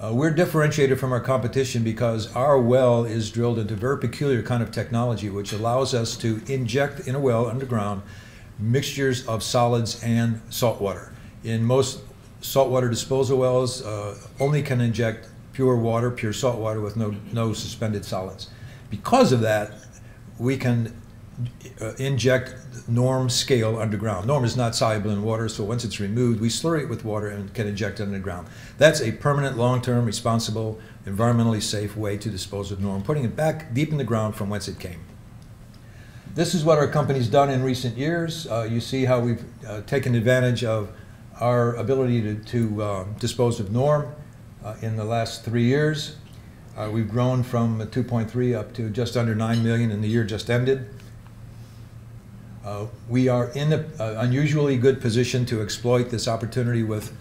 We're differentiated from our competition because our well is drilled into a very peculiar kind of technology which allows us to inject in a well underground mixtures of solids and salt water. In most saltwater disposal wells, only can inject pure water, pure salt water with no suspended solids. Because of that, we can inject norm scale underground. Norm is not soluble in water, so once it's removed, we slurry it with water and can inject it underground. That's a permanent, long-term, responsible, environmentally safe way to dispose of norm, putting it back deep in the ground from whence it came. This is what our company's done in recent years. You see how we've taken advantage of our ability to dispose of norm in the last 3 years. We've grown from 2.3 up to just under 9 million in the year just ended. We are in an unusually good position to exploit this opportunity with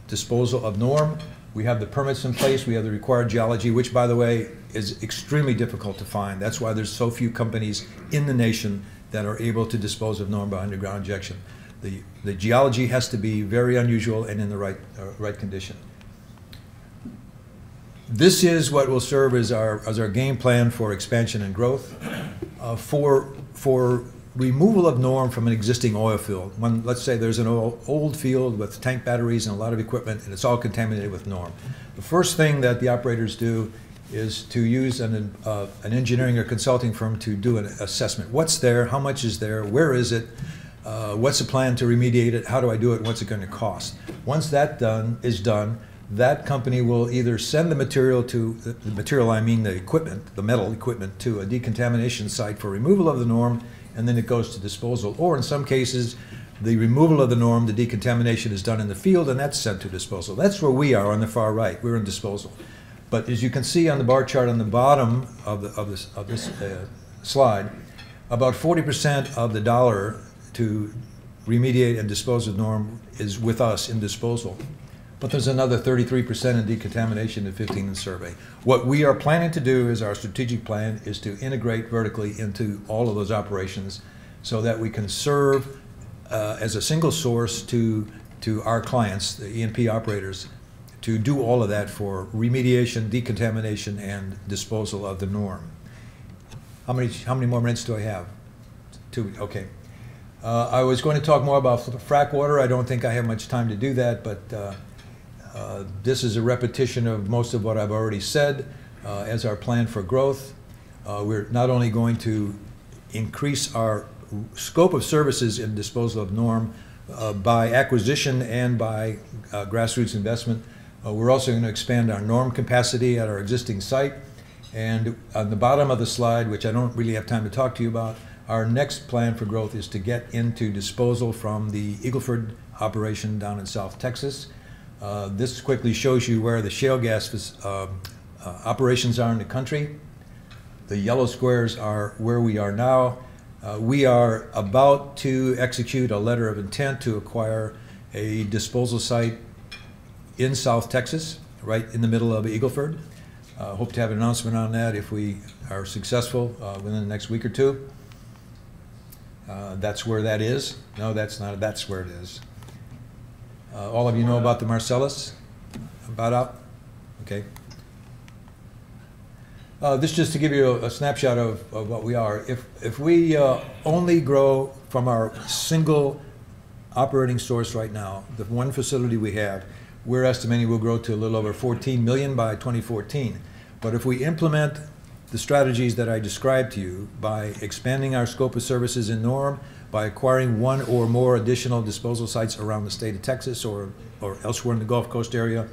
disposal of norm. We have the permits in place, we have the required geology, which, by the way, is extremely difficult to find. That's why there's so few companies in the nation that are able to dispose of norm by underground injection. The geology has to be very unusual and in the right condition. This is what will serve as our game plan for expansion and growth. For removal of norm from an existing oil field, when, let's say, there's an old field with tank batteries and a lot of equipment and it's all contaminated with norm. The first thing that the operators do is to use an engineering or consulting firm to do an assessment. What's there? How much is there? Where is it? What's the plan to remediate it? How do I do it? What's it going to cost? Once that is done, that company will either send the material to, the material I mean the equipment, the metal equipment, to a decontamination site for removal of the norm, and then it goes to disposal. Or in some cases, the removal of the norm, the decontamination is done in the field, and that's sent to disposal. That's where we are on the far right. We're in disposal. But as you can see on the bar chart on the bottom of this slide, about 40% of the dollar to remediate and dispose of norm is with us in disposal. But there's another 33% in decontamination and 15% in survey. What we are planning to do is our strategic plan is to integrate vertically into all of those operations so that we can serve as a single source to our clients, the E&P operators, to do all of that for remediation, decontamination, and disposal of the norm. How many more minutes do I have? 2, okay. I was going to talk more about frac water. I don't think I have much time to do that, but this is a repetition of most of what I've already said as our plan for growth. We're not only going to increase our scope of services in disposal of norm by acquisition and by grassroots investment, we're also going to expand our norm capacity at our existing site. And on the bottom of the slide, which I don't really have time to talk to you about, our next plan for growth is to get into disposal from the Eagle Ford operation down in South Texas. This quickly shows you where the shale gas operations are in the country. The yellow squares are where we are now. We are about to execute a letter of intent to acquire a disposal site in South Texas, right in the middle of Eagle Ford. Hope to have an announcement on that if we are successful within the next week or two. That's where that is. No, that's not. That's where it is. All of you know about the Marcellus? About out? Okay. This just to give you a snapshot of what we are. If we only grow from our single operating source right now, the one facility we have, we're estimating we'll grow to a little over 14 million by 2014. But if we implement the strategies that I described to you by expanding our scope of services in norm, by acquiring one or more additional disposal sites around the state of Texas or elsewhere in the Gulf Coast area,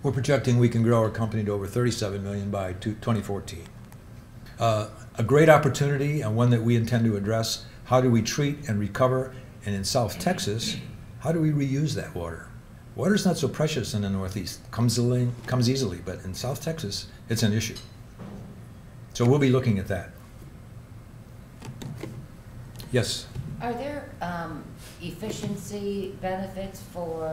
we're projecting we can grow our company to over 37 million by 2014. A great opportunity and one that we intend to address. How do we treat and recover? And in South Texas, how do we reuse that water? Water's not so precious in the Northeast. Comes easily, but in South Texas, it's an issue. So we'll be looking at that. Yes? Are there efficiency benefits for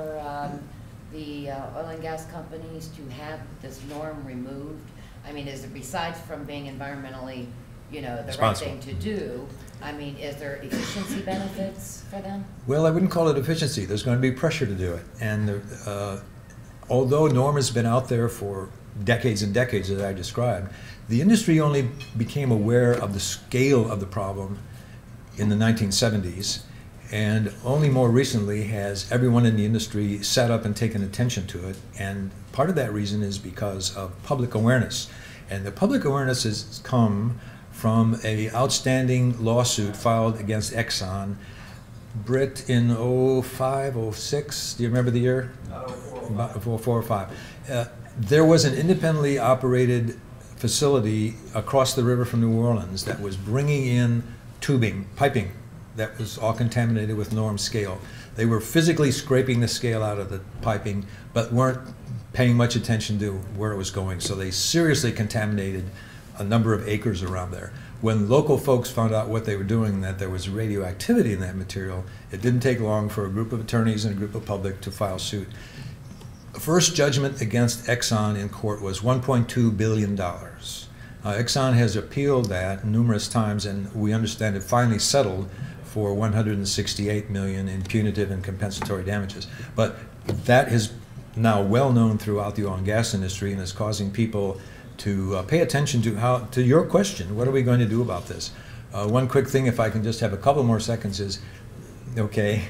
the oil and gas companies to have this norm removed? I mean, is it, besides from being environmentally, you know, the right thing to do, I mean, is there efficiency benefits for them? Well, I wouldn't call it efficiency. There's going to be pressure to do it. And although norm has been out there for decades and decades, as I described, the industry only became aware of the scale of the problem in the 1970s, and only more recently has everyone in the industry sat up and taken attention to it. And part of that reason is because of public awareness. And the public awareness has come from an outstanding lawsuit filed against Exxon, Britt, in 05, 06, do you remember the year? About 04 or 05. There was an independently operated facility across the river from New Orleans that was bringing in piping that was all contaminated with norm scale. They were physically scraping the scale out of the piping, but weren't paying much attention to where it was going. So they seriously contaminated a number of acres around there. When local folks found out what they were doing, that there was radioactivity in that material, it didn't take long for a group of attorneys and a group of public to file suit. The first judgment against Exxon in court was $1.2 billion. Exxon has appealed that numerous times, and we understand it finally settled for $168 million in punitive and compensatory damages. But that is now well known throughout the oil and gas industry and is causing people to pay attention to your question, what are we going to do about this? One quick thing, if I can just have a couple more seconds, is, okay,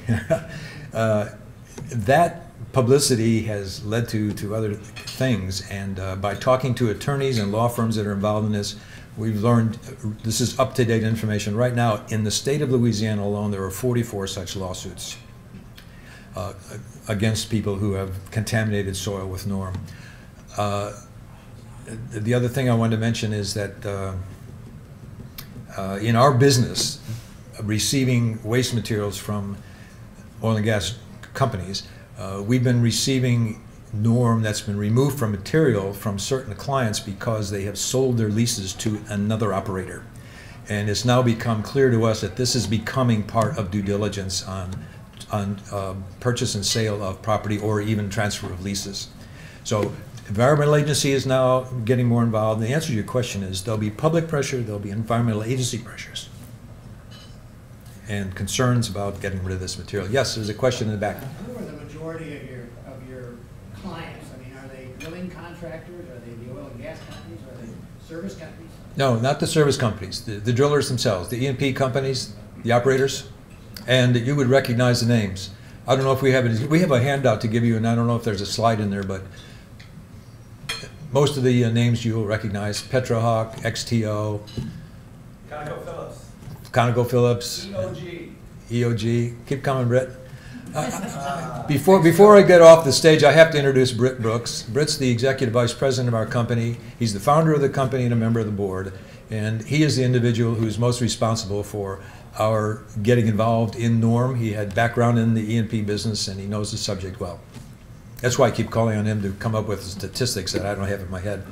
that publicity has led to other things, and by talking to attorneys and law firms that are involved in this, we've learned, this is up-to-date information. Right now, in the state of Louisiana alone, there are 44 such lawsuits against people who have contaminated soil with norm. The other thing I wanted to mention is that in our business, receiving waste materials from oil and gas companies, we've been receiving norm that's been removed from material from certain clients because they have sold their leases to another operator. And it's now become clear to us that this is becoming part of due diligence on purchase and sale of property or even transfer of leases. So environmental agency is now getting more involved. The answer to your question is there'll be public pressure, there'll be environmental agency pressures, and concerns about getting rid of this material. Yes, there's a question in the back. Who are the majority of your clients? I mean, are they drilling contractors? Are they the oil and gas companies? Are they service companies? No, not the service companies. The drillers themselves, the E&P companies, the operators, and you would recognize the names. I don't know if we have it. We have a handout to give you, and I don't know if there's a slide in there, but most of the names you will recognize: Petrohawk, XTO, ConocoPhillips. ConocoPhillips, EOG. EOG. Keep coming, Britt. Before I get off the stage, I have to introduce Britt Brooks. Britt's the executive vice president of our company. He's the founder of the company and a member of the board. And he is the individual who's most responsible for our getting involved in norm. He had background in the E&P business, and he knows the subject well. That's why I keep calling on him to come up with statistics that I don't have in my head.